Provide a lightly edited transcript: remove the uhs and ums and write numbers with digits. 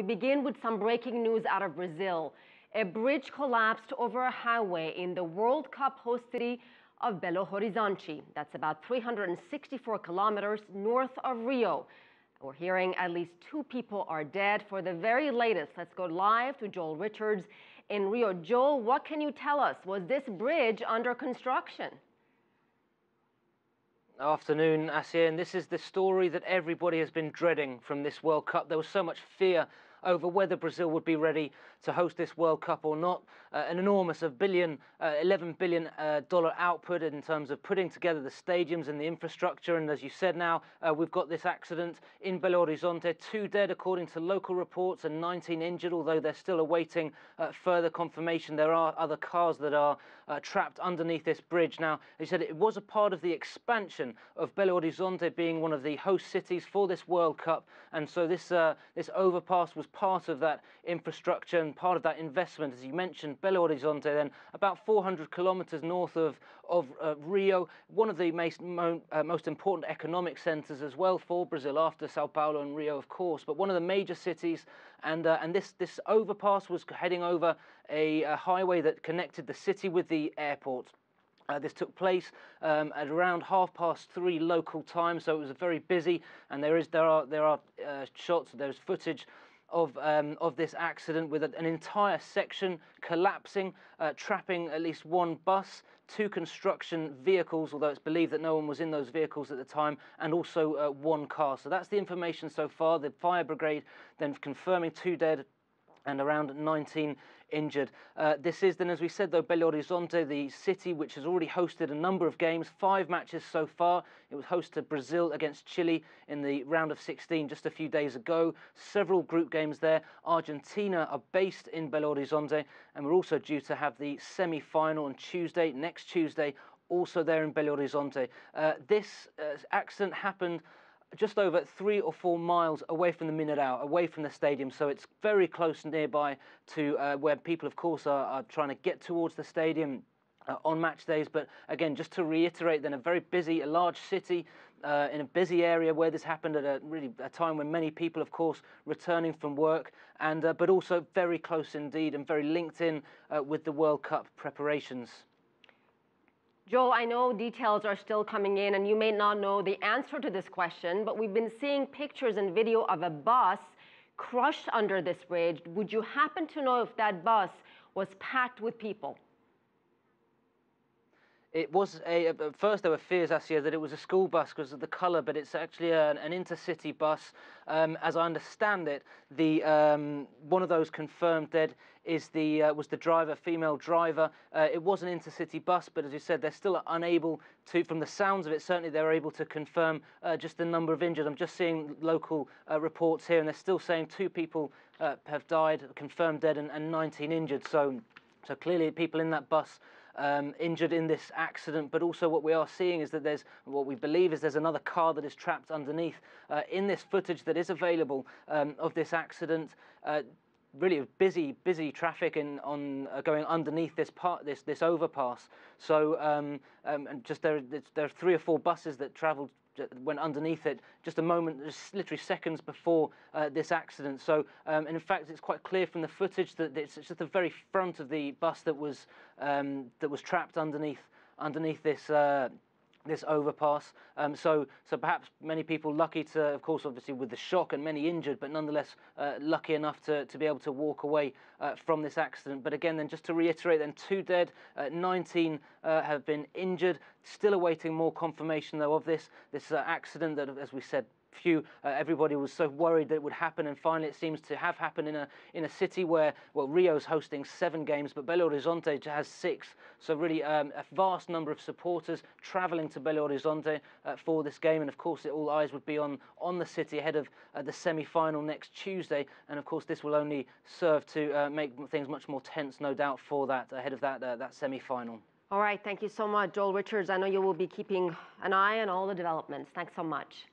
We begin with some breaking news out of Brazil. A bridge collapsed over a highway in the World Cup host city of Belo Horizonte. That's about 364 kilometers north of Rio. We're hearing at least 2 people are dead. For the very latest, let's go live to Joel Richards in Rio. Joel, what can you tell us? Was this bridge under construction? Afternoon, Asia, and this is the story that everybody has been dreading from this World Cup. There was so much fear over whether Brazil would be ready to host this World Cup or not. An enormous $11 billion output in terms of putting together the stadiums and the infrastructure. And as you said now, we've got this accident in Belo Horizonte. 2 dead according to local reports and 19 injured, although they're still awaiting further confirmation. There are other cars that are trapped underneath this bridge. Now, as you said, it was a part of the expansion of Belo Horizonte being one of the host cities for this World Cup. And so this overpass was part of that infrastructure and part of that investment. As you mentioned, Belo Horizonte, then about 400 kilometers north of Rio, one of the most important economic centers as well for Brazil, after Sao Paulo and Rio, of course, but one of the major cities. And this overpass was heading over a highway that connected the city with the airport. This took place at around 3:30 local time, so it was very busy. And there are shots, there's footage of this accident with an entire section collapsing, trapping at least 1 bus, 2 construction vehicles, although it's believed that no one was in those vehicles at the time, and also 1 car. So that's the information so far. The fire brigade then confirming 2 dead and around 19 injured. This is then, as we said, though, Belo Horizonte, the city which has already hosted a number of games, 5 matches so far. It was host to Brazil against Chile in the round of 16 just a few days ago. Several group games there. Argentina are based in Belo Horizonte, and we're also due to have the semi-final on Tuesday, next Tuesday, also there in Belo Horizonte. This accident happened just over 3 or 4 miles away from the Mineirão, away from the stadium, so it's very close nearby to where people, of course, are trying to get towards the stadium on match days. But again, just to reiterate, then, a large city in a busy area where this happened at a time when many people, of course, returning from work, and but also very close indeed and very linked in with the World Cup preparations. Joel, I know details are still coming in, and you may not know the answer to this question, but we've been seeing pictures and video of a bus crushed under this bridge. Would you happen to know if that bus was packed with people? It was at first there were fears, Asia, that it was a school bus because of the colour, but it's actually an intercity bus. As I understand it, one of those confirmed dead was the driver, female driver. It was an intercity bus, but as you said, they're still unable to, from the sounds of it, certainly they're able to confirm just the number of injured. I'm just seeing local reports here, and they're still saying 2 people have died, confirmed dead, and 19 injured. So clearly people in that bus injured in this accident, but also what we are seeing is that what we believe is there's another car that is trapped underneath. In this footage that is available of this accident, really busy traffic going underneath this overpass. So and just there are 3 or 4 buses that went underneath it just a moment, just literally seconds before this accident. So and in fact, it's quite clear from the footage that it's just the very front of the bus that was trapped underneath this overpass. So perhaps many people lucky to, of course, obviously with the shock, and many injured, but nonetheless lucky enough to be able to walk away from this accident. But again, then just to reiterate, then 2 dead, 19 have been injured. Still awaiting more confirmation though of this accident that, as we said, everybody was so worried that it would happen, and finally it seems to have happened in a city where, well, Rio's hosting 7 games, but Belo Horizonte has 6. So really a vast number of supporters travelling to Belo Horizonte for this game, and of course all eyes would be on the city ahead of the semi-final next Tuesday. And of course this will only serve to make things much more tense, no doubt, for that ahead of that semi-final. All right, thank you so much, Joel Richards. I know you will be keeping an eye on all the developments. Thanks so much.